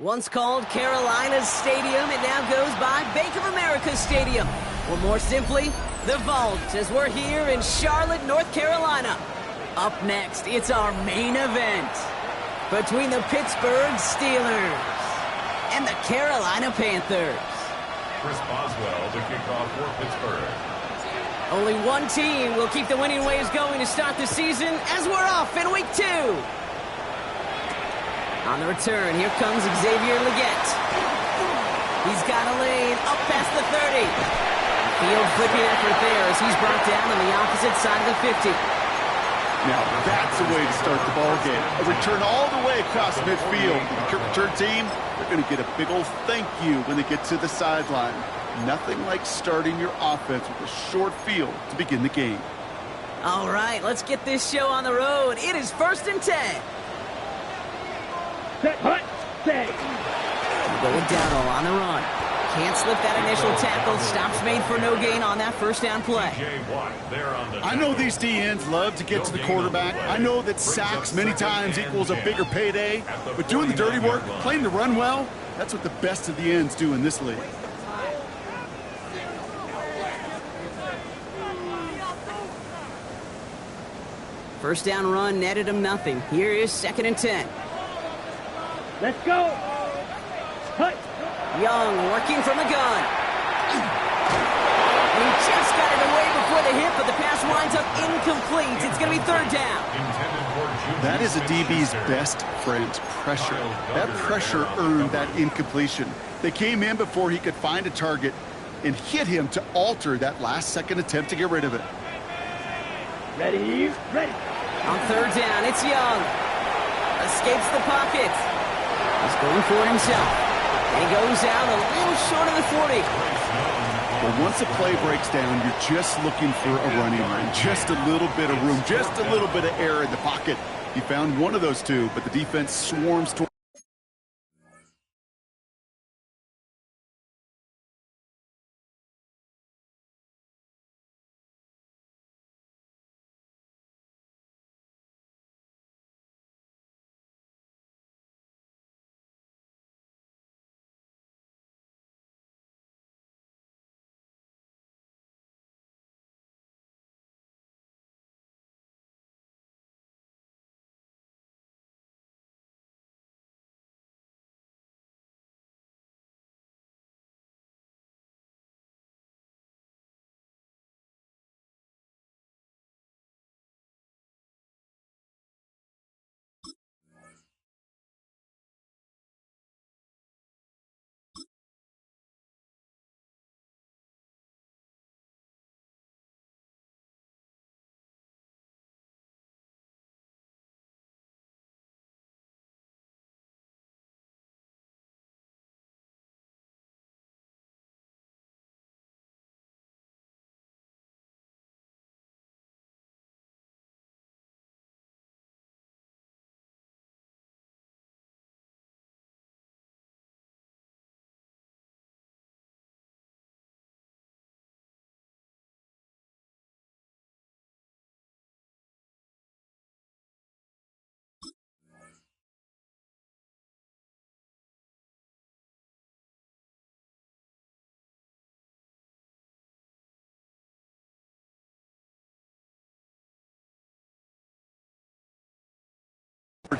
Once called Carolinas Stadium, it now goes by Bank of America Stadium. Or more simply, the Vault, as we're here in Charlotte, North Carolina. Up next, it's our main event between the Pittsburgh Steelers and the Carolina Panthers. Chris Boswell to kick off for Pittsburgh. Only one team will keep the winning ways going to start the season as we're off in week 2. On the return, here comes Xavier Legette. He's got a lane up past the 30. Field flipping effort there as he's brought down on the opposite side of the 50. Now that's a way to start the ball game. A return all the way across midfield. The kick return team, they're going to get a big old thank you when they get to the sideline. Nothing like starting your offense with a short field to begin the game. All right, let's get this show on the road. It is 1st and 10. Set, hut, set. Going down on the run. Can't slip that initial tackle. Stops made for no gain on that first down play. I know these D-ends love to get to the quarterback. I know that sacks many times equals a bigger payday. But doing the dirty work, playing the run well, that's what the best of the ends do in this league. First down run netted him nothing. Here is 2nd and 10. Let's go. Hut. Young working from the gun. And he just got it away before the hit, but the pass winds up incomplete. It's going to be 3rd down. That is a DB's best friend, pressure. That pressure earned that incompletion. They came in before he could find a target and hit him to alter that last-second attempt to get rid of it. Ready, ready. On 3rd down, it's Young. Escapes the pocket. He's going for it himself. And he goes out a little short of the 40. Well, once a play breaks down, you're just looking for a running lane. Just a little bit of room, just a little bit of air in the pocket. He found one of those two, but the defense swarms toward.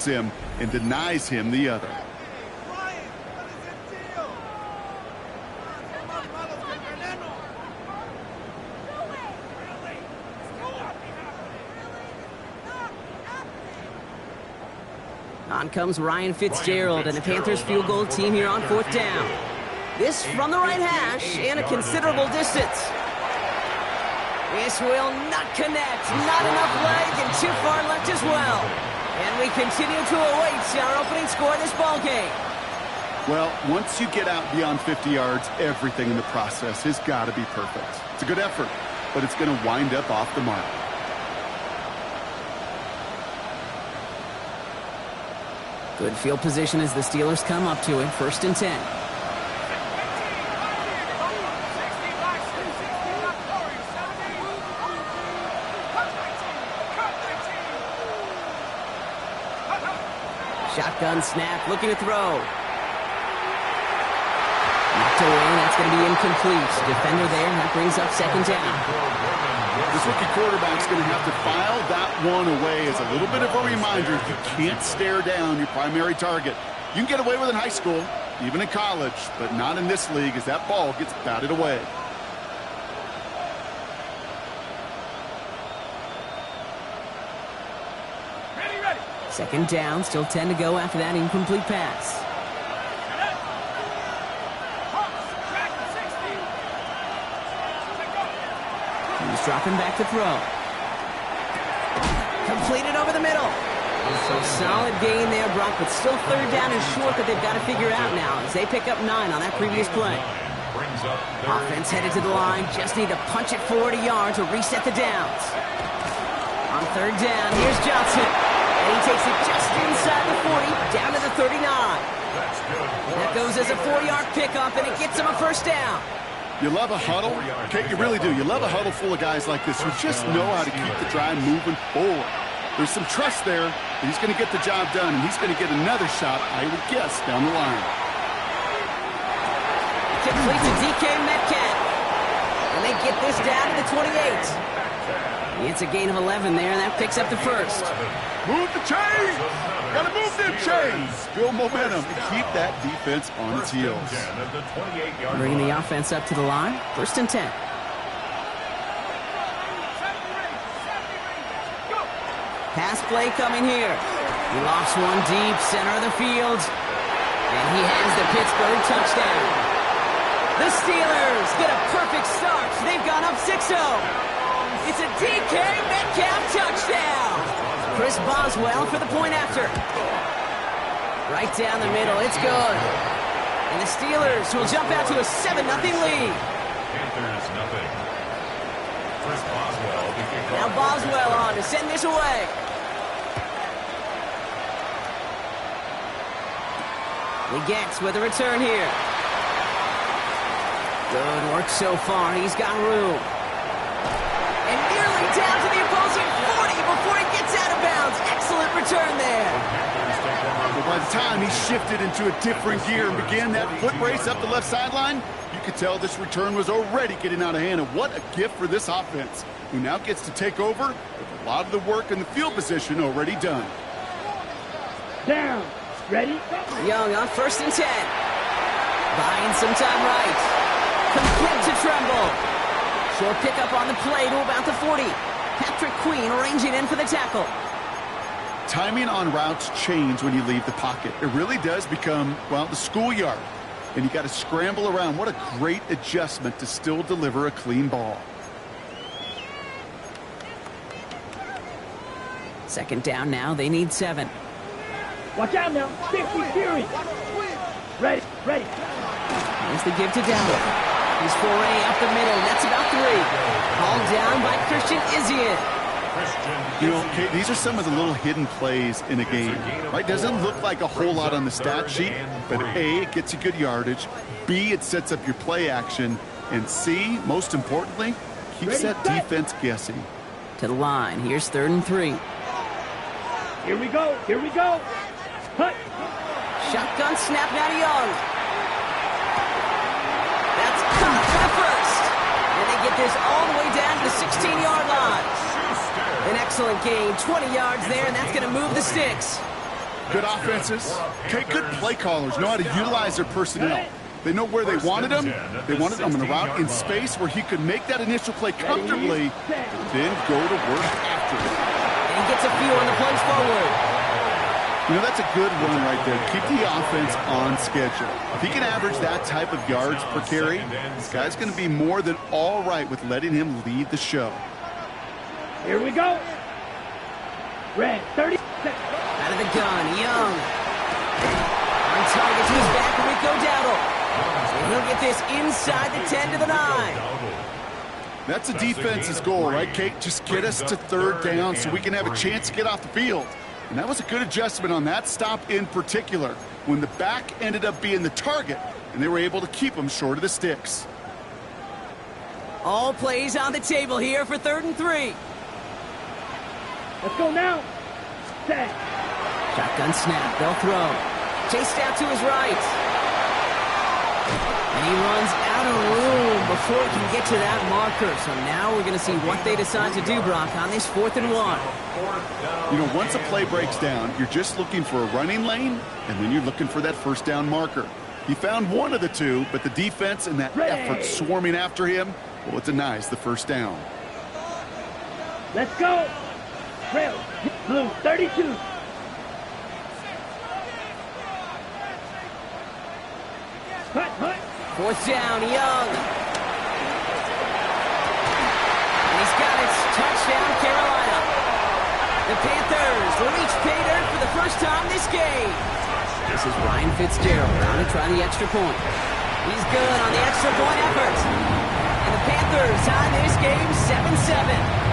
Him and denies him the other. On comes Ryan Fitzgerald and the Panthers field goal team here on 4th down. This from the right hash and a considerable distance. This will not connect. Not enough leg and too far left as well. And we continue to await our opening score in this ball game. Well, once you get out beyond 50 yards, everything in the process has got to be perfect. It's a good effort, but it's going to wind up off the mark. Good field position as the Steelers come up to it. 1st and 10. Shotgun snap, looking to throw. Knocked away, that's going to be incomplete. Defender there, that brings up 2nd down. This rookie quarterback's going to have to file that one away as a little bit of a reminder. You can't stare down your primary target. You can get away with it in high school, even in college, but not in this league as that ball gets batted away. Ready. 2nd down, still 10 to go after that incomplete pass. He's dropping back to throw. Completed over the middle. So solid gain there, Brock, but still 3rd down and short that they've got to figure out now as they pick up 9 on that previous play. Offense headed to the line. Just need to punch it 40 yards to reset the downs. On 3rd down, here's Johnson. And he takes it just inside the 40, down to the 39. That goes as a 4-yard pickup, and it gets him a 1st down. You love a huddle? Okay, you really do. You love a huddle full of guys like this who just know how to keep the drive moving forward. There's some trust there that he's going to get the job done, and he's going to get another shot, I would guess, down the line. Complete to DK Metcalf. And they get this down to the 28. It's a gain of 11 there, and that picks up the 1st. Move the chains! Gotta move them chains! Build momentum and keep that defense on its heels. Bringing the offense up to the line. 1st and 10. Pass play coming here. He lofts one deep, center of the field. And he has the Pittsburgh touchdown. The Steelers get a perfect start. They've gone up 6-0. It's a DK Metcalf touchdown. Chris Boswell for the point after. Right down the middle. It's good. And the Steelers will jump out to a 7-0 lead. Panthers nothing. Chris Boswell. Now Boswell on to send this away. Legette with a return here. Good work so far. He's got room. And nearly down to the opposing 40 before he gets out of bounds. Excellent return there. But by the time he shifted into a different gear and began that foot race up the left sideline, you could tell this return was already getting out of hand. And what a gift for this offense, who now gets to take over with a lot of the work in the field position already done. Down. Ready? Young on 1st and 10. Buying some time right. Complete to Tremble. Short pickup on the play to about the 40. Patrick Queen arranging in for the tackle. Timing on routes change when you leave the pocket. It really does become, well, the schoolyard. And you got to scramble around. What a great adjustment to still deliver a clean ball. 2nd down now. They need 7. Watch out now. 50 series. Ready. Here's the give to Dowdle. He's foray up the middle. That's about 3. Hauled down by Christian Izien. You know, Kate, these are some of the little hidden plays in a game, right? Doesn't look like a whole lot on the stat sheet, but A, it gets you good yardage. B, it sets up your play action. And C, most importantly, keeps that defense guessing. To the line. Here's 3rd and 3. Here we go. Cut. Shotgun snap now to Young. That's caught for the 1st. And they get this all the way down to the 16-yard line. An excellent gain. 20 yards there, and that's going to move the sticks. Good offenses. Okay, good play callers know how to utilize their personnel. They know where they wanted him. They wanted him in a route in space where he could make that initial play comfortably, but then go to work after it. And he gets a few on the plunge forward. You know, that's a good run right there. Keep the offense on schedule. If he can average that type of yards per carry, this guy's going to be more than all right with letting him lead the show. Here we go. Red, 30 seconds. Out of the gun, Young. On target to his back, Rico Dowdle. And he'll get this inside the 10 to the 9. That's a defense's goal, right, Kate? Just get us to third down so we can have a chance to get off the field. And that was a good adjustment on that stop in particular, when the back ended up being the target, and they were able to keep him short of the sticks. All plays on the table here for 3rd and 3. Let's go now. Set. Shotgun snap, they'll throw. Chased out to his right. And he runs out of room before he can get to that marker. So now we're going to see what they decide to do, Brock, on this 4th and 1. You know, once a play breaks down, you're just looking for a running lane, and then you're looking for that first down marker. He found one of the two, but the defense and that effort swarming after him, well, it denies the first down. Let's go. Red, blue, 32. Hut. 4th down, Young. And he's got it. Touchdown, Carolina. The Panthers reach pay dirt for the first time this game. This is Ryan Fitzgerald trying to try the extra point. He's good on the extra point effort. And the Panthers tie this game 7-7.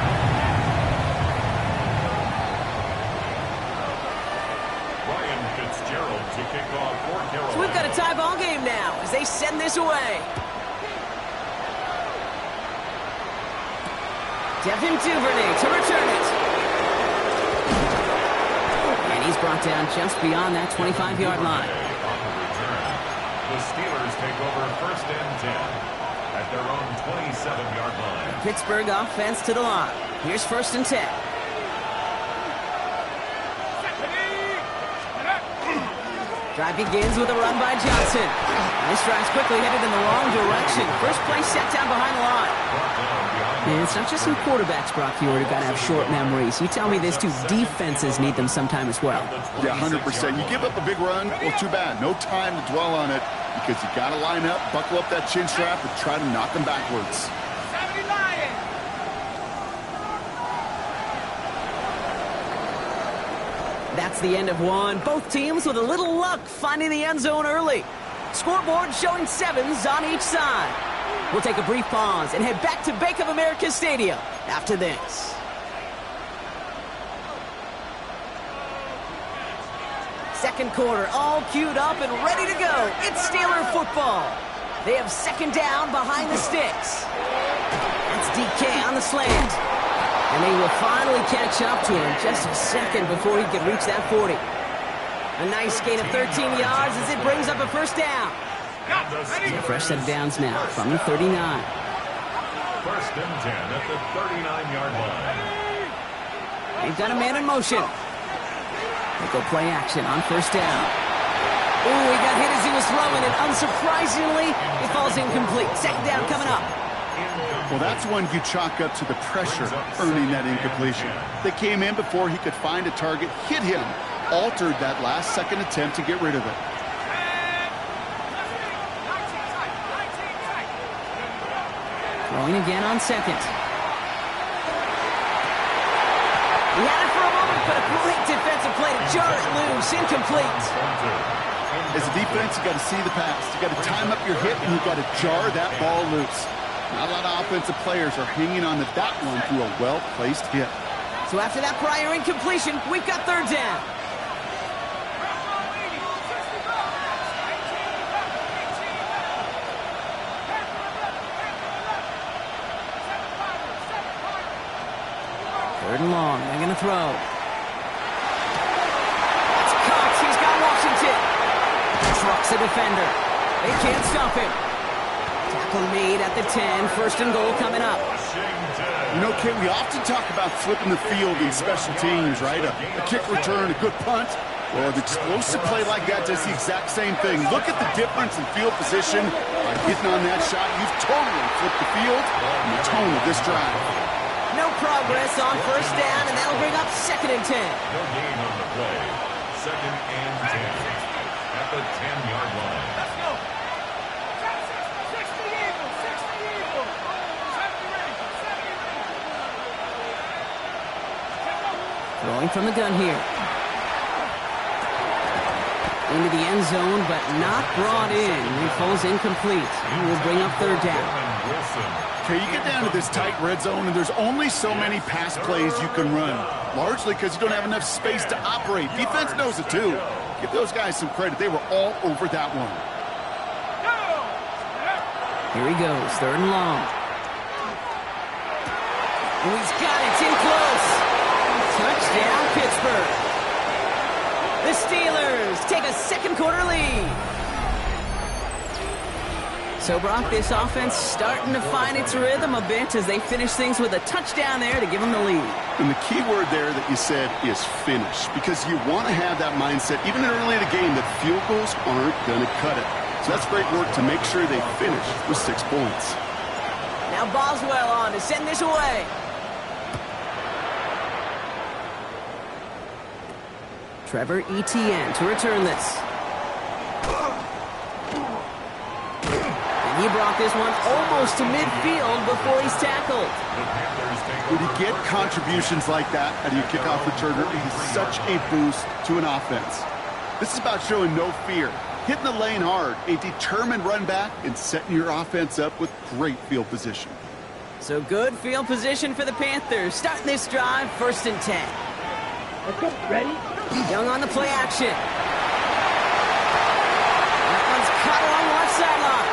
So we've got a tie ball game now as they send this away. Devin Duvernay to return it. And he's brought down just beyond that 25-yard line. The Steelers take over 1st and 10 at their own 27-yard line. Pittsburgh offense to the line. Here's 1st and 10. Drive begins with a run by Johnson. And this drive's quickly headed in the wrong direction. First play set down behind the line. And it's not just some quarterbacks, Brock, you already got to have short memories. You tell me this too, defenses need them sometime as well. Yeah, 100%. You give up a big run, well, too bad. No time to dwell on it because you got to line up, buckle up that chin strap, and try to knock them backwards. That's the end of one. Both teams with a little luck finding the end zone early. Scoreboard showing 7s on each side. We'll take a brief pause and head back to Bank of America Stadium after this. Second quarter, all queued up and ready to go. It's Steeler football. They have 2nd down behind the sticks. That's DK on the slant. And they will finally catch up to him just a second before he could reach that 40. A nice gain of 13 yards as it brings up a 1st down. A fresh set of downs now from the 39. 1st and 10 at the 39-yard line. They've got a man in motion. They go play action on 1st down. Ooh, he got hit as he was throwing, and unsurprisingly, it falls incomplete. 2nd down coming up. Well, that's one you chalk up to the pressure earning that incompletion. They came in before he could find a target, hit him, altered that last-second attempt to get rid of it. Throwing again on 2nd. He had it for a moment, but a great defensive play to jar it loose. Incomplete. As a defense, you got to see the pass. You got to time up your hit, and you got to jar that ball loose. Not a lot of offensive players are hanging on to that one through a well-placed hit. So after that prior incompletion, we've got 3rd down. Third and long. They're going to throw. It's Cox. He's got Washington. Trucks a defender. They can't stop him. Tackle made at the 10. 1st and goal coming up. You know, Ken, we often talk about flipping the field in special teams, right? A kick return, a good punt. Well, an explosive play like that does the exact same thing. Look at the difference in field position. By getting on that shot, you've totally flipped the field and the tone of this drive. No progress on 1st down, and that'll bring up 2nd and 10. No gain on the play. Second and 10 at the 10-yard line. Let's go. 60 Eagles, 60 Eagles. 70 Rangers, 70 Rangers. Throwing from the gun here. Into the end zone, but not brought in. He falls incomplete. And will bring up third down. Okay, you get down to this tight red zone, and there's only so many pass plays you can run, largely because you don't have enough space to operate. Defense knows it, too. Give those guys some credit. They were all over that one. Here he goes, third and long. Oh, he's got it. It's in close. Touchdown, Pittsburgh. The Steelers take a second quarter lead. So, Brock, this offense starting to find its rhythm a bit as they finish things with a touchdown there to give them the lead. And the key word there that you said is finish, because you want to have that mindset, even early in the game, that field goals aren't going to cut it. So that's great work to make sure they finish with 6 points. Now Boswell on to send this away. Trevor Etienne to return this. And he brought this one almost to midfield before he's tackled. When you get contributions like that out of your kickoff returner, it is such a boost to an offense. This is about showing no fear, hitting the lane hard, a determined run back, and setting your offense up with great field position. So good field position for the Panthers. Starting this drive, 1st and 10. Let's go. Ready? Young on the play action. That one's caught along left sideline.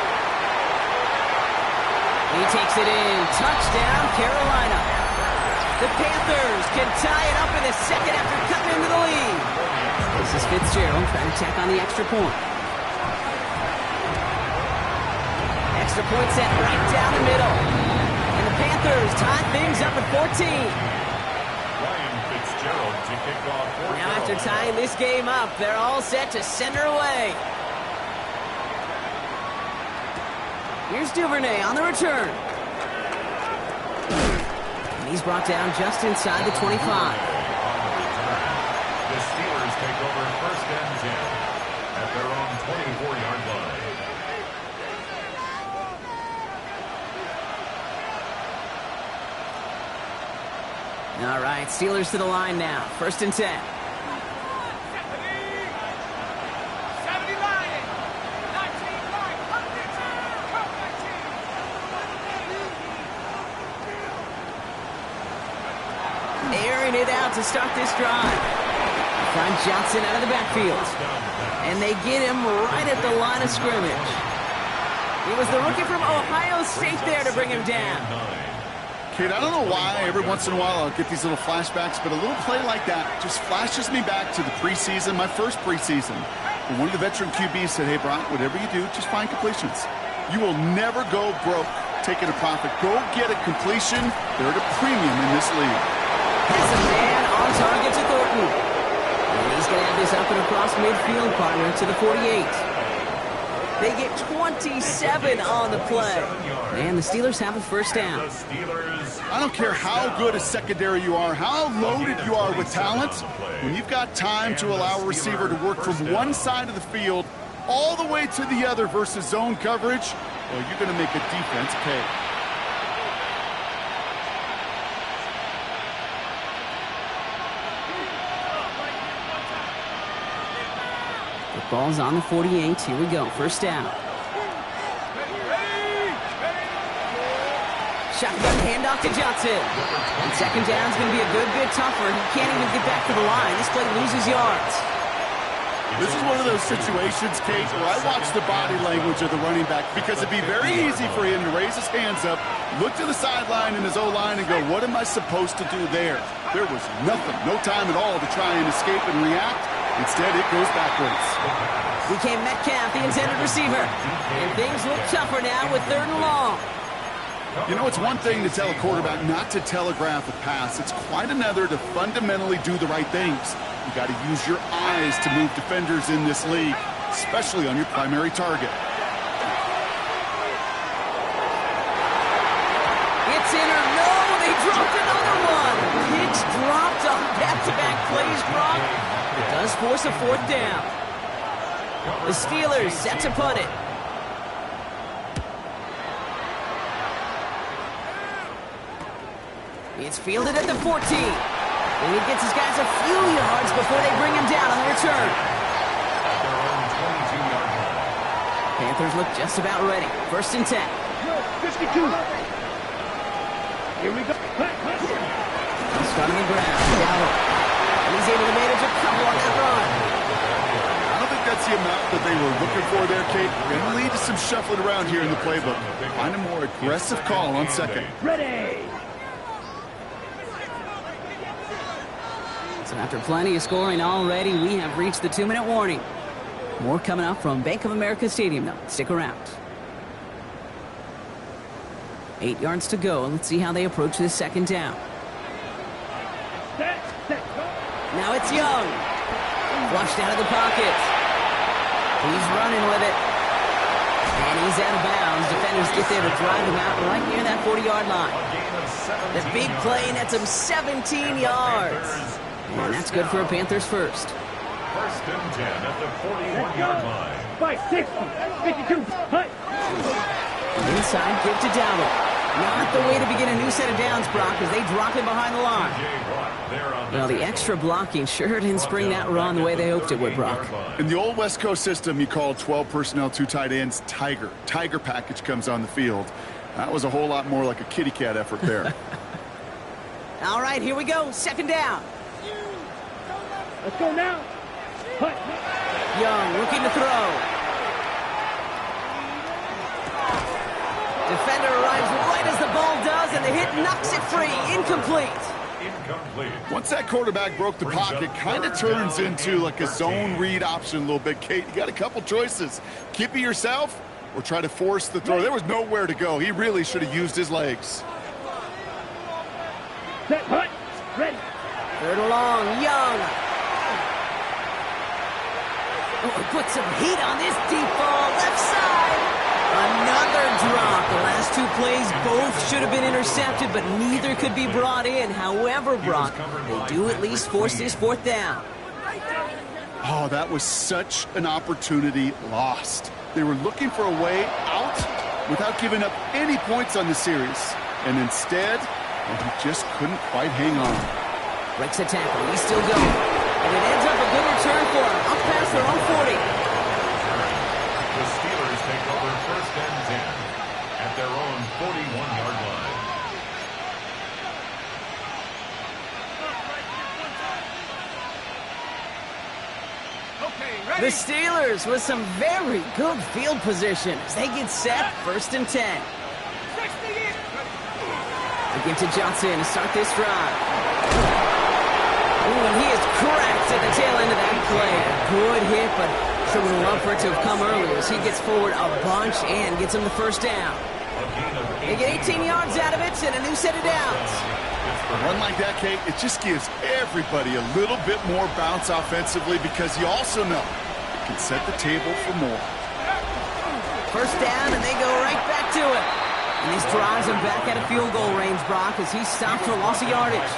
He takes it in. Touchdown, Carolina. The Panthers can tie it up in the second after cutting into the lead. This is Fitzgerald trying to tack on the extra point. Extra point set right down the middle. And the Panthers tie things up at 14. Now after tying this game up, they're all set to send her away. Here's Duvernay on the return. And he's brought down just inside the 25. The Steelers take over 1st and 10 at their own 24-yard line. All right, Steelers to the line now. 1st and 10. 70 Lions, 19 Lions, come 19. Airing it out to start this drive. Find Johnson out of the backfield. And they get him right at the line of scrimmage. It was the rookie from Ohio State there to bring him down. Kid, I don't know why every once in a while I'll get these little flashbacks, but a little play like that just flashes me back to the preseason, my first preseason. And one of the veteran QBs said, hey, Brock, whatever you do, just find completions. You will never go broke taking a profit. Go get a completion. They're at a premium in this league. Has a man on target to Thornton. And he's going to have this up and across midfield, partner, to the 48. They get 27 on the play. And the Steelers have a 1st down. I don't care how good a secondary you are, how loaded you are with talent. When you've got time to allow a receiver to work from one side of the field all the way to the other versus zone coverage, well, you're going to make a defense pay. The ball's on the 48. Here we go. 1st down. Shotgun handoff to Johnson. And 2nd down's going to be a good bit tougher. He can't even get back to the line. This play loses yards. This is one of those situations, Kate, where I watch the body language of the running back because it'd be very easy for him to raise his hands up, look to the sideline in his O-line and go, what am I supposed to do there? There was nothing, no time at all to try and escape and react. Instead, it goes backwards. Became Metcalf, the intended receiver. And things look tougher now with 3rd and long. You know, it's one thing to tell a quarterback not to telegraph a pass. It's quite another to fundamentally do the right things. You got to use your eyes to move defenders in this league, especially on your primary target. It's in or no, they dropped another one. Hicks dropped on back-to-back plays, Brock. It does force force a fourth down. The Steelers set to punt it. It's fielded at the 14. And he gets his guys a few yards before they bring him down on the return. At their own 22-yard line. Panthers look just about ready. 1st and 10. 52. Here we go. Start on the ground. Gallup. And he's able to manage a couple on that run. I don't think that's the amount that they were looking for there, Kate. Going to lead to some shuffling around here in the playbook. Find a more aggressive call on second. Ready. So after plenty of scoring already, we have reached the 2-minute warning. More coming up from Bank of America Stadium, though. Stick around. 8 yards to go. Let's see how they approach this 2nd down. Set. Now it's Young. Flushed out of the pocket. He's running with it. And he's out of bounds. Defenders get there to drive him out right near that 40-yard line. A gain of 17 The big play nets him 17 yards. And that's good for a Panthers first. 1st and 10 at the 41-yard line. 5, 6, 52. Hut. Inside, give to Dowdle. Not the way to begin a new set of downs, Brock, as they drop him behind the line. J. Watt there on Well, the extra blocking sure didn't spring that run the way they hoped it would, Brock. In the old West Coast system, you call 12 personnel, 2 tight ends, Tiger. Tiger package comes on the field. That was a whole lot more like a kitty cat effort there. All right, here we go. 2nd down. Let's go now. Hut. Young looking to throw. Defender arrives right as the ball does, and the hit knocks it free. Incomplete. Incomplete. Once that quarterback broke the pocket, kind of turns into like a zone read option a little bit, Kate. You got a couple choices. Keep it yourself or try to force the throw. There was nowhere to go. He really should have used his legs. Set. Hut. Ready. 3rd and long. Young. Oh, put some heat on this deep ball. Left side. Another drop. The last 2 plays both should have been intercepted, but neither could be brought in. However, Brock, they do at least force this 4th down. Oh, that was such an opportunity lost. They were looking for a way out without giving up any points on the series. And instead, he just couldn't quite hang on. Breaks a tackle. He's still going. And it ends up a good return for him. Up past their own 40. The Steelers take over 1st and 10 at their own 41-yard line. The Steelers with some very good field position as they get set. 1st and 10. They give to Johnson to start this drive. Ooh, and he is cracked at the tail end of that play. A good hit, but sure would love for it to have come earlier as he gets forward a bunch and gets him the 1st down. They get 18 yards out of it and a new set of downs. A run like that, Kate, it just gives everybody a little bit more bounce offensively because you also know it can set the table for more. 1st down, and they go right back to it. And this drives him back out of field goal range, Brock, as he stopped for loss of yardage.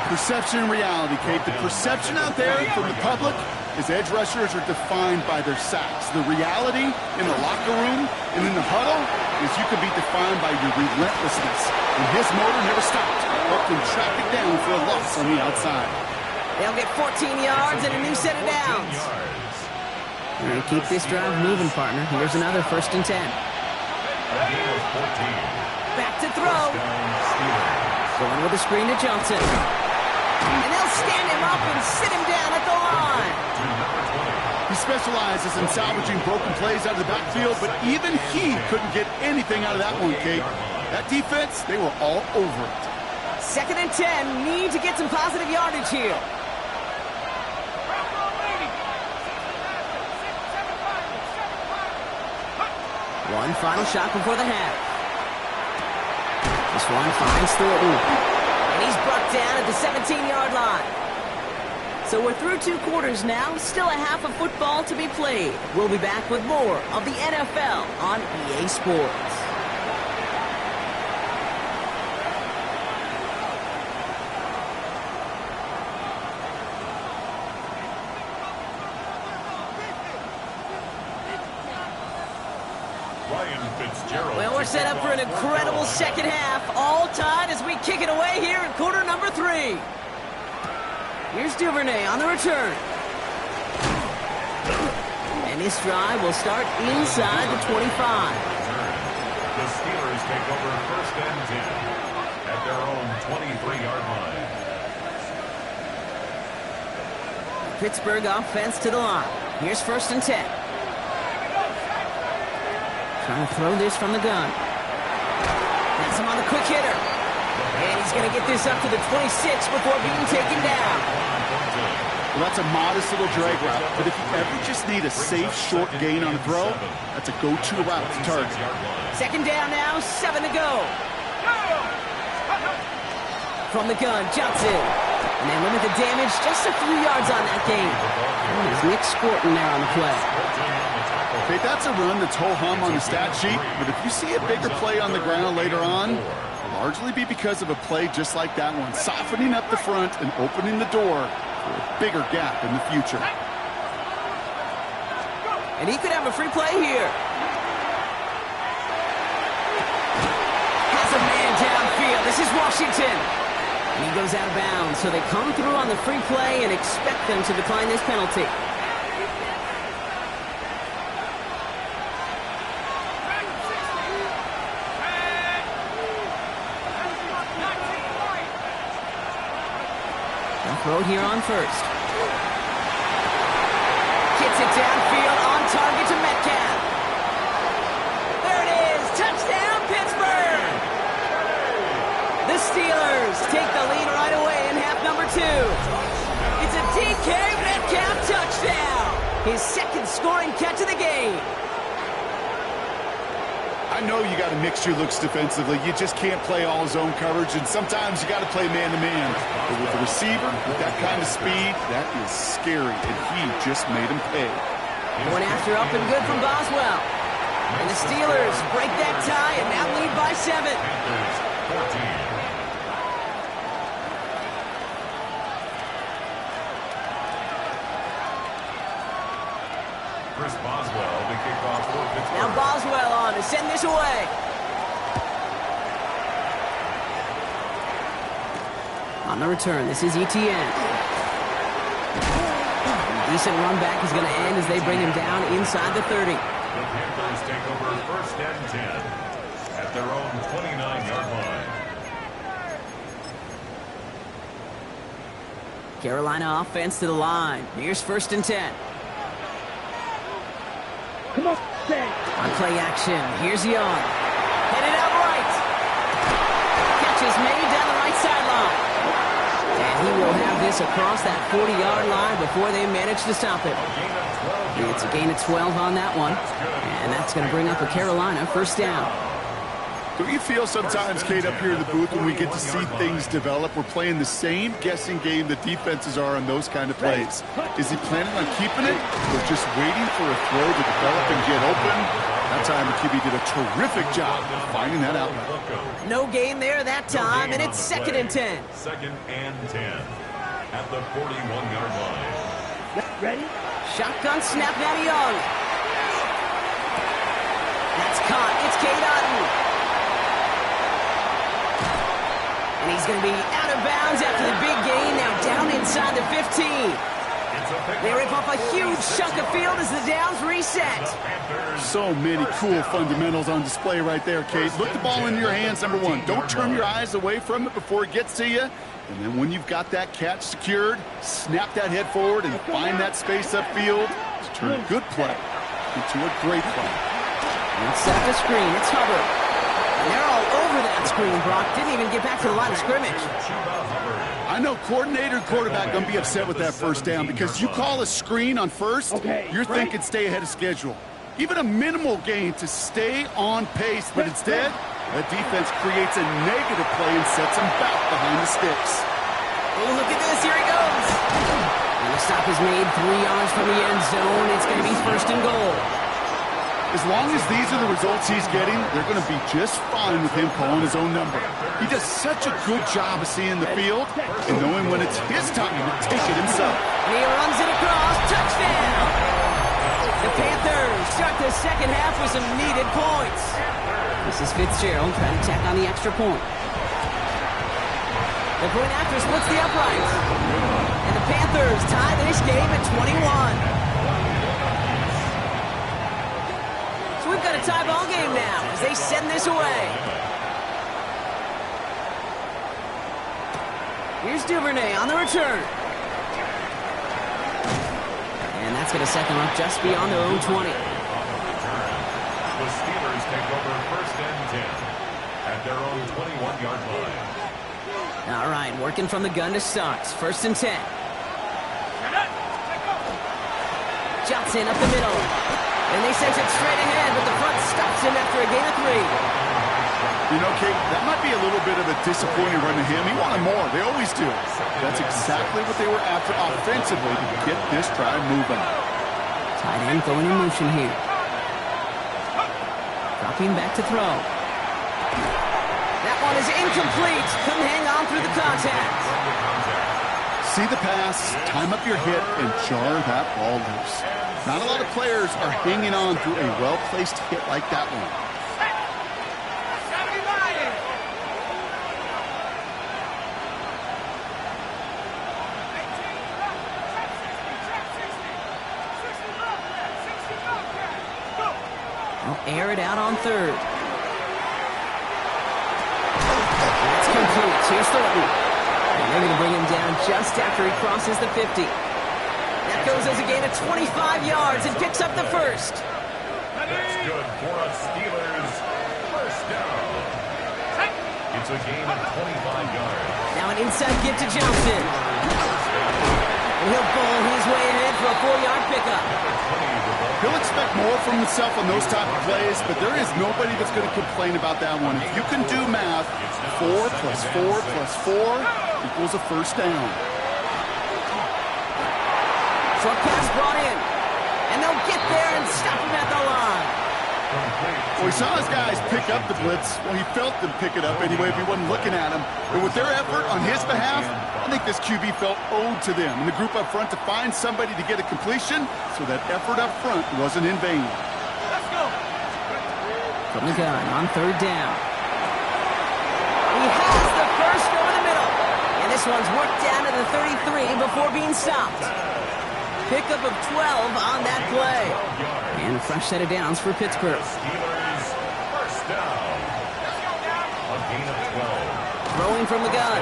Perception and reality, Kate. The perception out there from the public is edge rushers are defined by their sacks. The reality in the locker room and in the huddle is you can be defined by your relentlessness. And his motor never stopped. Helped him track it down for a loss on the outside. They'll get 14 yards and a new set of downs. And keep this drive moving, partner. Here's another 1st and 10. Back to throw. Going with a screen to Johnson. And they'll stand him up and sit him down at the line. He specializes in salvaging broken plays out of the backfield, but even he couldn't get anything out of that one, Kate. That defense, they were all over it. 2nd and 10. Need to get some positive yardage here. One final shot before the half. This one finds Thornton. And he's brought down at the 17-yard line. So we're through 2 quarters now. Still a half of football to be played. We'll be back with more of the NFL on EA Sports. Fitzgerald. Well, we're set up for an incredible second half. All tied as we kick it away here in quarter number 3. Here's Duvernay on the return. And this drive will start inside the 25. The Steelers take over first and 10 at their own 23-yard line. Pittsburgh offense to the line. Here's first and 10. Trying to throw this from the gun. That's him on the quick hitter. And he's going to get this up to the 26 before being taken down. Well, that's a modest little drag route, but if you ever just need a safe, short gain on a throw, that's a go-to route to target. Second down now, 7 to go. From the gun, Johnson. And they limit the damage just a few yards on that gain. And there's Nick Scorton there on the play. Okay, that's a run that's ho-hum on the stat sheet, but if you see a bigger play on the ground later on, it'll largely be because of a play just like that one, softening up the front and opening the door for a bigger gap in the future. And he could have a free play here. Has a man downfield. This is Washington. And he goes out of bounds, so they come through on the free play and expect them to decline this penalty. Throw here on first. Gets it downfield on target to Metcalf. There it is. Touchdown, Pittsburgh. The Steelers take the lead right away in half number 2. It's a DK Metcalf touchdown. His second scoring catch of the game. I know you got to mix your looks defensively. You just can't play all zone coverage, and sometimes you got to play man-to-man. But with the receiver, with that kind of speed, that is scary, and he just made him pay. Going after up and good from Boswell. And the Steelers break that tie and now lead by 7. Panthers 14. Chris Boswell, the kickoff for Pittsburgh. Now Boswell on to send this away. On the return, this is Etienne. Decent run back is going to end as they bring him down inside the 30. The Panthers take over first and 10 at their own 29-yard line. Carolina offense to the line. Here's first and 10. Come on, stay. On play action, here's Young. Headed out right. Catch is made down the right sideline. And he will have this across that 40-yard line before they manage to stop it. It's a gain of 12 on that one. And that's going to bring up a Carolina first down. Don't you feel sometimes, Kate, up here in the booth when we get to see things develop, we're playing the same guessing game the defenses are on those kind of plays? Is he planning on keeping it or just waiting for a throw to develop and get open? That time the QB did a terrific job of finding that out. No gain there that time, and it's second and 10. Second and 10 at the 41-yard line. Ready? Shotgun snap now to Young. That's caught. It's Cade Otton. And he's going to be out of bounds after the big gain. Now down inside the 15. They rip off a huge chunk of field as the downs reset. So many cool fundamentals on display right there, Kate. Look the ball in your hands, number one. Don't turn your eyes away from it before it gets to you. And then when you've got that catch secured, snap that head forward and find that space upfield to turn a good play into a great play. And set up the screen. It's Hubbard. And they're all over that screen, Brock. Didn't even get back to the line of scrimmage. I know coordinator and quarterback going to be upset with that first down because you call a screen on first, you're thinking stay ahead of schedule. Even a minimal gain to stay on pace, but instead, that defense creates a negative play and sets them back behind the sticks. Oh, look at this. Here he goes. And the stop is made 3 yards from the end zone. It's going to be first and goal. As long as these are the results he's getting, they're going to be just fine with him calling his own number. He does such a good job of seeing the field and knowing when it's his time to take it himself. And he runs it across. Touchdown! The Panthers start the second half with some needed points. This is Fitzgerald trying to tack on the extra point. The point after splits the uprights. And the Panthers tie this game at 21. So we've got a tie ball game now as they send this away. Here's Duvernay on the return. And that's going to set them up just beyond their own 20. The Steelers take over first and 10 at their own 21-yard line. All right, working from the gun to start. First and 10. Johnson up the middle. And they send it straight ahead, but the front stops him after a gain of 3. You know, Kate, that might be a little bit of a disappointing run to him. He wanted more. They always do. That's exactly what they were after offensively to get this drive moving. Tight end going in motion here. Dropping back to throw. That one is incomplete. Couldn't hang on through the contact. See the pass, time up your hit, and jar that ball loose. Not a lot of players are hanging on through a well-placed hit like that one. They'll air it out on third. That's complete. Here's Thornton. And they're going to bring him down just after he crosses the 50. That goes as a gain of 25 yards and picks up the first. That's good for a Steelers first down. It's a gain of 25 yards. Now an inside give to Johnson. And he'll bowl his way ahead for a 4-yard pickup. He'll expect more from himself on those type of plays, but there is nobody that's going to complain about that one. If you can do math, 4 plus 4 plus 4 equals a first down. Short pass brought in. And they'll get there and stop him at the line. Well, he saw his guys pick up the blitz. Well, he felt them pick it up anyway if he wasn't looking at him. But with their effort on his behalf, I think this QB felt owed to them and the group up front to find somebody to get a completion so that effort up front wasn't in vain. Let's go. From the gun on third down. He has the first over the middle. And this one's worked down to the 33 before being stopped. Pickup of 12 on that play. And a fresh set of downs for Pittsburgh. Steelers first down. A gain of 12. Throwing from the gun.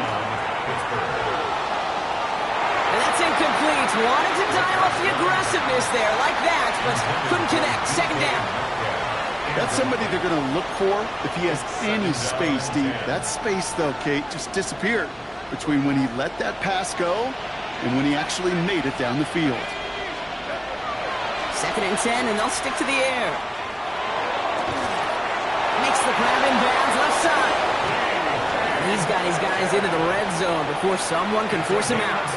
And that's incomplete. Wanted to dial up the aggressiveness there like that, but couldn't connect. Second down. That's somebody they're going to look for if he has any space deep. That space, though, Kate, just disappeared between when he let that pass go and when he actually made it down the field. Second and 10, and they'll stick to the air. Makes the grab in bounds left side. He's got his guys into the red zone before someone can force him out.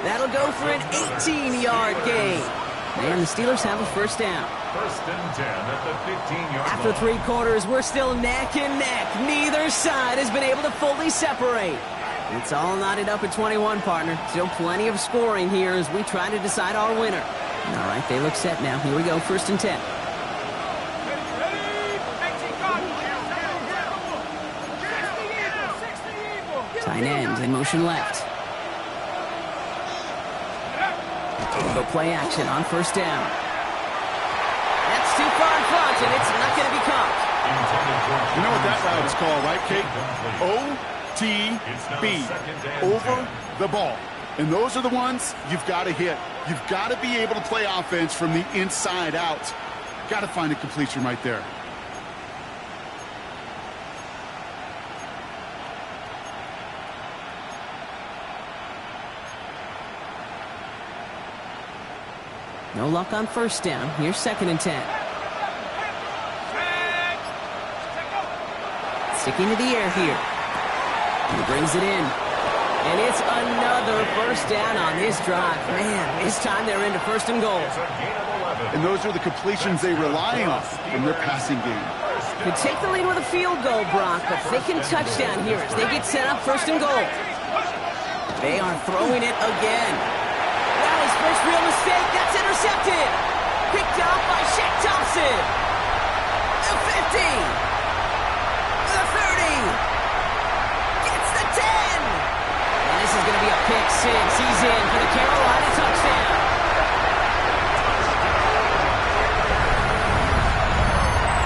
That'll go for an 18-yard gain. And the Steelers have a first down. First and 10 at the 15-yard After line. 3 quarters, we're still neck and neck. Neither side has been able to fully separate. It's all knotted up at 21, partner. Still plenty of scoring here as we try to decide our winner. All right, they look set now. Here we go, first and 10. Tight end in motion left. Go play action on first down. That's too far in front, and it's not going to be caught. You know what that route is called, right, Kate? OTB, over the ball. And those are the ones you've got to hit. You've got to be able to play offense from the inside out. Got to find a completion right there. No luck on first down. Here's second and 10. Sticking to the air here. He brings it in. And it's another first down on this drive. Man, this time they're into first and goal. And those are the completions they rely on from their passing game. Could take the lead with a field goal, Brock, but they can touchdown here as they get set up first and goal. They are throwing it again. now his first real mistake. That's intercepted. Picked up by Shaq Thompson. The 50. The 30. Gets the 10. And this is going to be a pick six. He's in for the Carolina touchdown.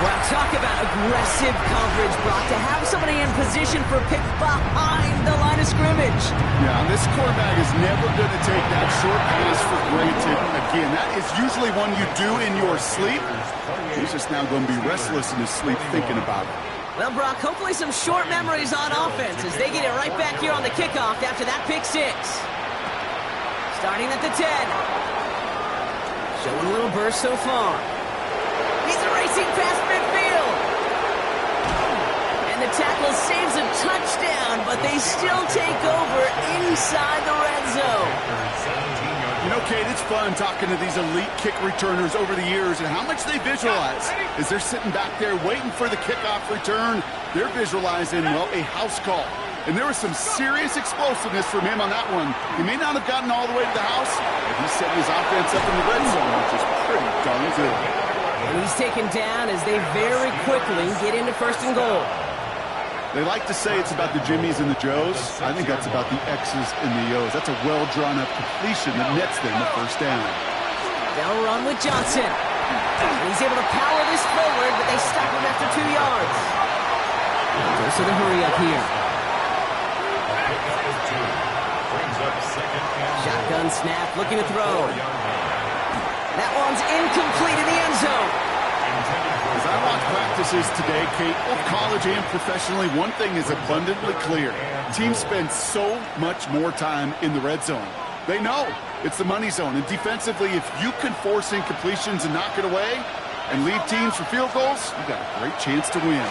Well, talk about aggressive coverage, Brock, to have somebody in position for a pick behind the line of scrimmage. Yeah, this quarterback is never going to take that short pass for granted. Again, that is usually one you do in your sleep. He's just now going to be restless in his sleep thinking about it. Well, Brock, hopefully some short memories on offense as they get it right back here on the kickoff after that pick six. Starting at the 10. Showing a little burst so far. He's racing past midfield. And the tackle saves a touchdown, but they still take over inside the red zone. You know, Kate, it's fun talking to these elite kick returners over the years and how much they visualize. As they're sitting back there waiting for the kickoff return, they're visualizing, well, a house call. And there was some serious explosiveness from him on that one. He may not have gotten all the way to the house, but he set his offense up in the red zone, which is pretty darn good. And he's taken down as they very quickly get into first and goal. They like to say it's about the Jimmies and the Joes. I think that's about the X's and the O's. That's a well-drawn-up completion that nets them the first down. They'll run with Johnson. And he's able to power this forward, but they stop him after 2 yards. Goes to the hurry up here. Shotgun snap, looking to throw. That one's incomplete in the end zone. As I watch practices today, Kate, both college and professionally, one thing is abundantly clear. Teams spend so much more time in the red zone. They know it's the money zone. And defensively, if you can force incompletions and knock it away and lead teams for field goals, you've got a great chance to win. And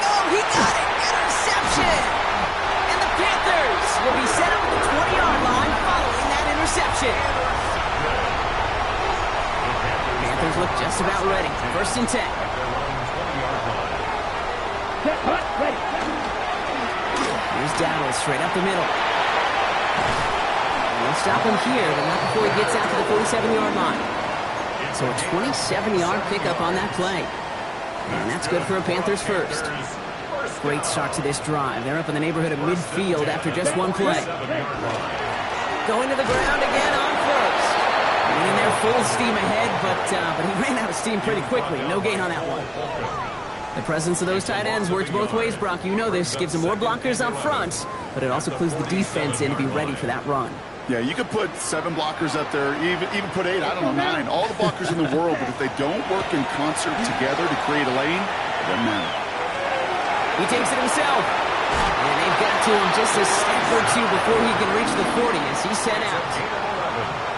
oh, he got it! Interception! And the Panthers will be set up at the 20-yard line following that interception. Panthers look just about ready. First and 10. Ready. Here's Dowdle straight up the middle. They'll stop him here, but not before he gets out to the 47-yard line. So a 27-yard pickup on that play. And that's good for a Panthers first. Great start to this drive. They're up in the neighborhood of midfield after just one play. Going to the ground again on first. In there full steam ahead, but he ran out of steam pretty quickly. No gain on that one. The presence of those tight ends works both ways, Brock. You know this. Gives them more blockers up front, but it also clues the defense in to be ready for that run. Yeah, you could put 7 blockers up there, even put 8, I don't know, 9. All the blockers in the world, but if they don't work in concert together to create a lane, it doesn't matter. He takes it himself. And they've got to him just a step or two before he can reach the 40 as he's sent out.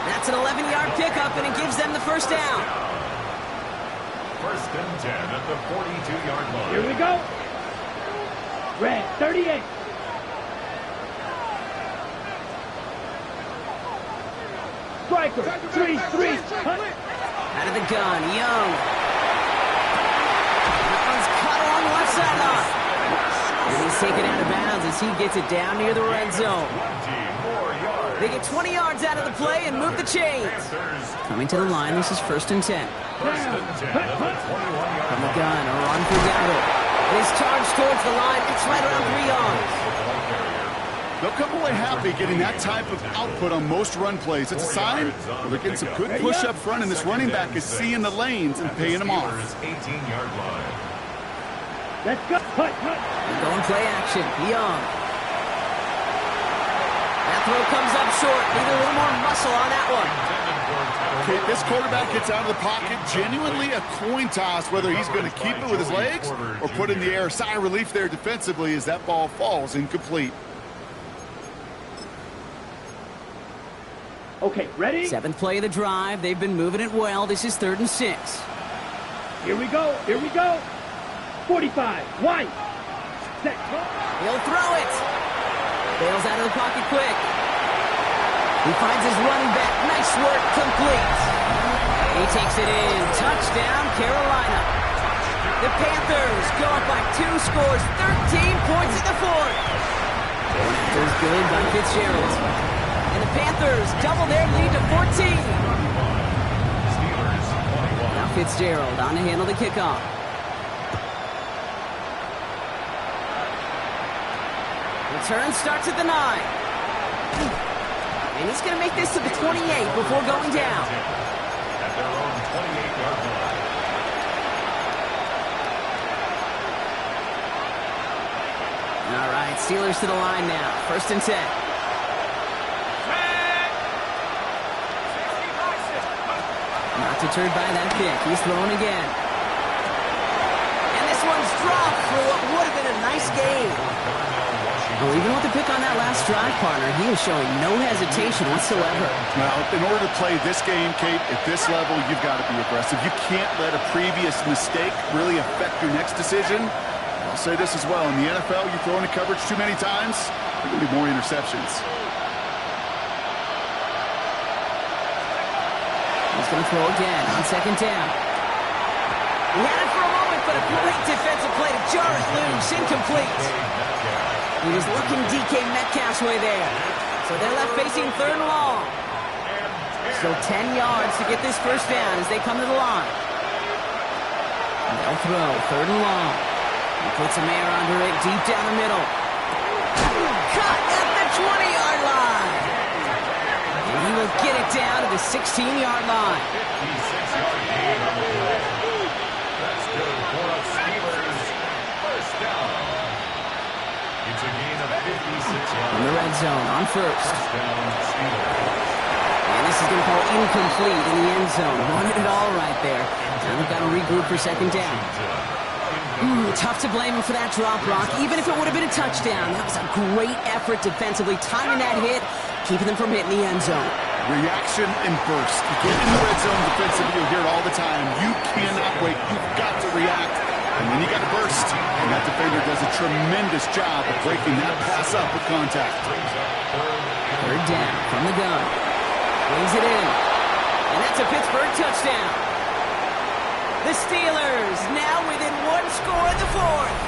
That's an 11-yard pickup, and it gives them the first down. First and 10 at the 42-yard line. Here we go. Red, 38. Striker, 3-3. Out of the gun, Young. That one's cut along the left sideline. And he's taken out of bounds as he gets it down near the red zone. They get 20 yards out of the play and move the chains. Coming to the line, this is first and 10. First and 10 at the 21-yard From the gun, a run for Dowdle. And he's charged towards the line. It's right around 3 yards. They'll come away happy getting that type of output on most run plays. It's a sign where they're getting some good push up front, and this running back is seeing the lanes and paying them off. 18-yard line. Let's go. Going play action. Young. That throw comes up short. Need a little more muscle on that one. Okay, this quarterback gets out of the pocket. Genuinely a coin toss whether he's going to keep it with his legs or put it in the air. Sigh of relief there defensively as that ball falls incomplete. Okay, ready? 7th play of the drive. They've been moving it well. This is 3rd and 6. Here we go. 45. White. Set. He'll throw it. Bails out of the pocket quick. He finds his running back. Nice work. Complete. He takes it in. Touchdown, Carolina. The Panthers go up by 2 scores. 13 points in the 4th. That was good by Fitzgerald. And the Panthers double their lead to 14. Steelers 21. Now Fitzgerald on to handle the kickoff. Return starts at the 9. And he's going to make this to the 28 before going down. At their own 28-yard line. All right, Steelers to the line now. 1st and 10. Not deterred by that kick. He's throwing again. And this one's dropped for what would have been a nice game. Well, even with the pick on that last drive, partner, he is showing no hesitation whatsoever. Well, in order to play this game, Kate, at this level, you've got to be aggressive. You can't let a previous mistake really affect your next decision. I'll say this as well. In the NFL, you throw into coverage too many times, there are going to be more interceptions. He's going to throw again on 2nd down. He had it for a moment, but a great defensive play to jar it loose. Incomplete. He was looking DK Metcalf's way there. So they're left facing 3rd and long. Still 10 yards to get this 1st down as they come to the line. And they'll throw 3rd and long. He puts some air under it deep down the middle. Cut at the 20-yard line. And he will get it down to the 16-yard line. 56-yard gain on the play. That's good for the Steelers. 1st down. It's a gain of 56 yards. In the red zone on 1st. 1st down, Steelers. And this is going to fall incomplete in the end zone. Wanted it all right there. Now they've got to regroup for 2nd down. Tough to blame him for that drop, Brock. Even if it would have been a touchdown, that was a great effort defensively, timing that hit, keeping them from hitting the end zone. Reaction and burst. You get in the red zone defensively, you'll hear it all the time. You cannot wait. You've got to react. And then you got to burst. And that defender does a tremendous job of breaking that pass up with contact. 3rd down from the gun. Brings it in. And that's a Pittsburgh touchdown. The Steelers now within 1 score in the 4th.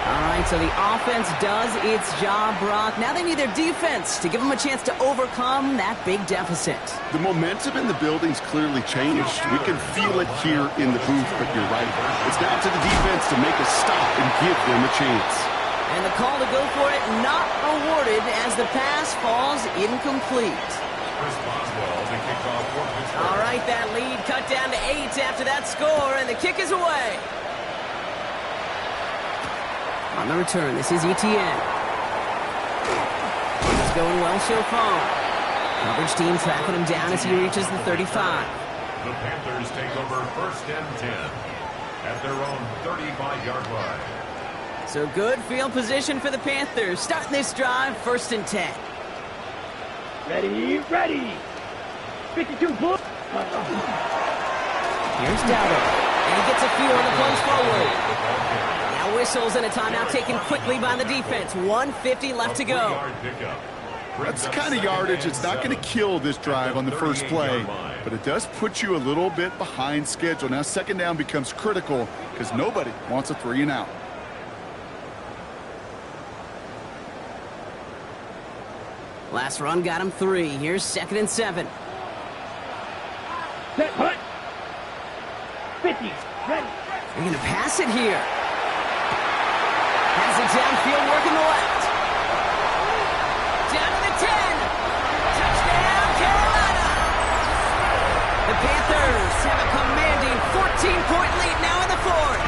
All right, so the offense does its job, Brock. Now they need their defense to give them a chance to overcome that big deficit. The momentum in the building's clearly changed. We can feel it here in the booth, but you're right. It's now to the defense to make a stop and give them a chance. And the call to go for it not awarded as the pass falls incomplete. Chris Boswell to kick off for Pittsburgh. All right, that lead cut down to 8 after that score, and the kick is away. On the return, this is Etienne. He's going well so far. Coverage team tracking him down as he reaches the 35. The Panthers take over 1st and 10 at their own 35-yard line. So good field position for the Panthers. Starting this drive, 1st and 10. Ready, ready. 52 bull. Here's Dowdle. And he gets a few on the plunge forward. Now whistles and a timeout taken quickly by the defense. 1:50 left to go. That's the kind of yardage it's not going to kill this drive on the first play, but it does put you a little bit behind schedule. Now 2nd down becomes critical because nobody wants a 3 and out. Last run got him 3. Here's 2nd and 7. Set, hut. 50, ready. They're going to pass it here. Has it downfield, working the left. Down to the 10. Touchdown, Carolina. The Panthers have a commanding 14-point lead now in the 4th.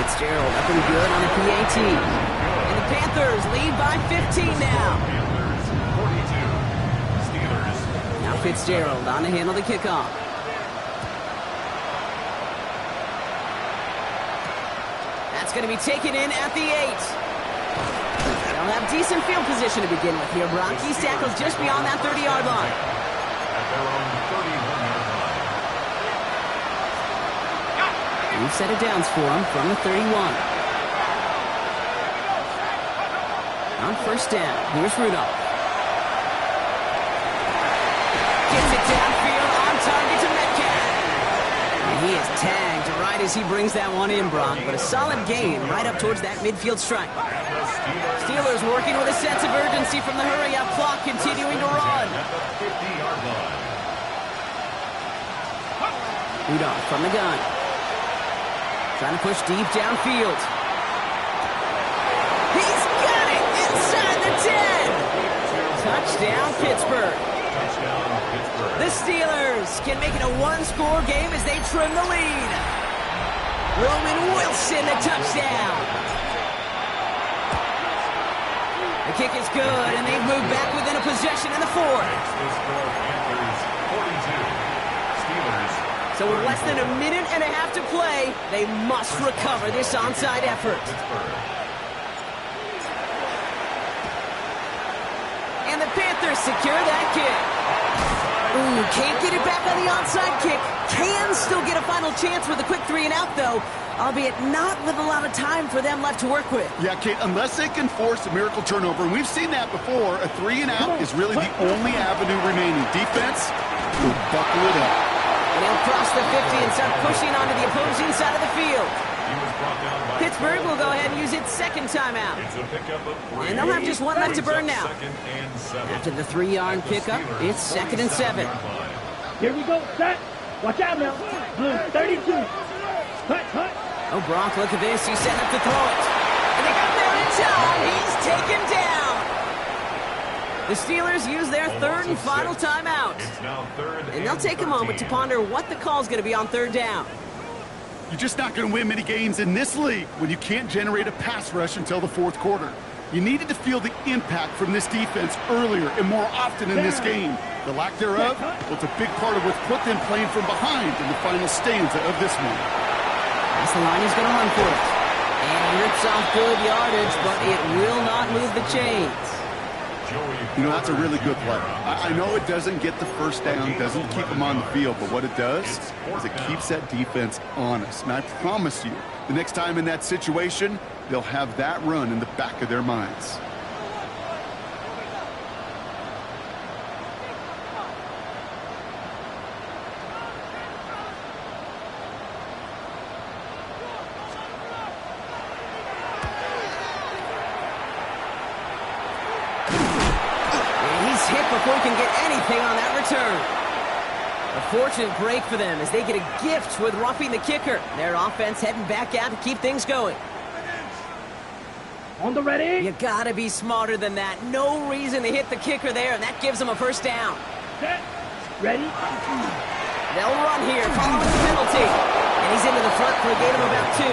Fitzgerald up and good on the PAT. And the Panthers lead by 15 now. Panthers 42. Steelers. Now Fitzgerald on to handle the kickoff. That's going to be taken in at the 8. They'll have decent field position to begin with here. Brock, he's tackled just beyond that 30-yard line. At their own 31-yard line. We've set it downs for him from the 31. On 1st down, here's Rudolph. Gets it downfield on target to Metcalf. And he is tagged right tight as he brings that one in, Brock, but a solid gain right up towards that midfield stripe. Steelers working with a sense of urgency from the hurry-up clock, continuing to run. Rudolph from the gun. Trying to push deep downfield. He's got it inside the 10. Touchdown, Pittsburgh. The Steelers can make it a one-score game as they trim the lead. Roman Wilson, the touchdown. The kick is good, and they've moved back within a possession in the fourth. So with less than a minute and a half to play, they must recover this onside effort. And the Panthers secure that kick. Ooh, can't get it back on the onside kick. Can still get a final chance with a quick 3-and-out, though, albeit not with a lot of time for them left to work with. Yeah, Kate, unless they can force a miracle turnover, and we've seen that before, a 3-and-out is really the only avenue remaining. Defense will buckle it up. And he'll cross the 50 and start pushing onto the opposing side of the field. Pittsburgh will go ahead and use its second timeout. And they'll have just one left to burn now. After the 3-yard pickup, it's 2nd and 7. Here we go, set. Watch out now. Blue 32. Hut. Oh, Brock, look at this. He's set up to throw it. And they got there in time. He's taken down. The Steelers use their third and final timeout. And they'll take a moment to ponder what the call's going to be on third down. You're just not going to win many games in this league when you can't generate a pass rush until the fourth quarter. You needed to feel the impact from this defense earlier and more often in this game. The lack thereof was a big part of what's put them playing from behind in the final stanza of this one. That's the line he's going to run for it. And he rips off good yardage, but it will not move the chains. You know, that's a really good play. I know it doesn't get the first down, doesn't keep them on the field, but what it does is it keeps that defense honest. And I promise you, the next time in that situation, they'll have that run in the back of their minds. Before he can get anything on that return. A fortunate break for them as they get a gift with roughing the kicker. Their offense heading back out to keep things going. On the ready. You gotta be smarter than that. No reason to hit the kicker there, and that gives them a first down. Set. Ready. They'll run here following the penalty. And he's into the front for a gain of about 2.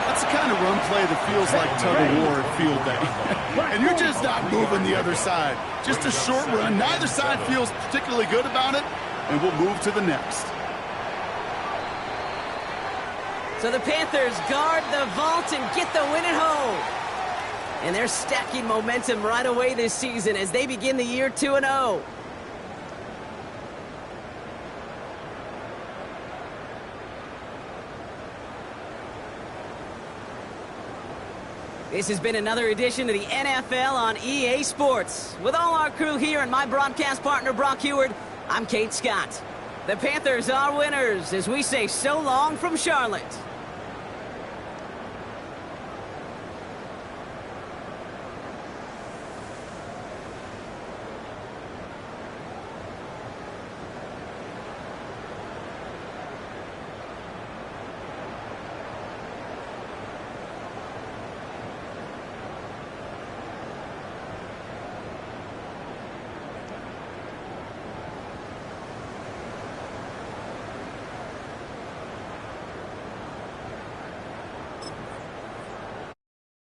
That's the kind of run play that feels like tug-of-war at field day. And you're just not moving the other side. Just a short run. Neither side feels particularly good about it, and we'll move to the next. So the Panthers guard the vault and get the win at home. And they're stacking momentum right away this season as they begin the year 2-0. This has been another edition of the NFL on EA Sports. With all our crew here and my broadcast partner, Brock Heward, I'm Kate Scott. The Panthers are winners as we say so long from Charlotte.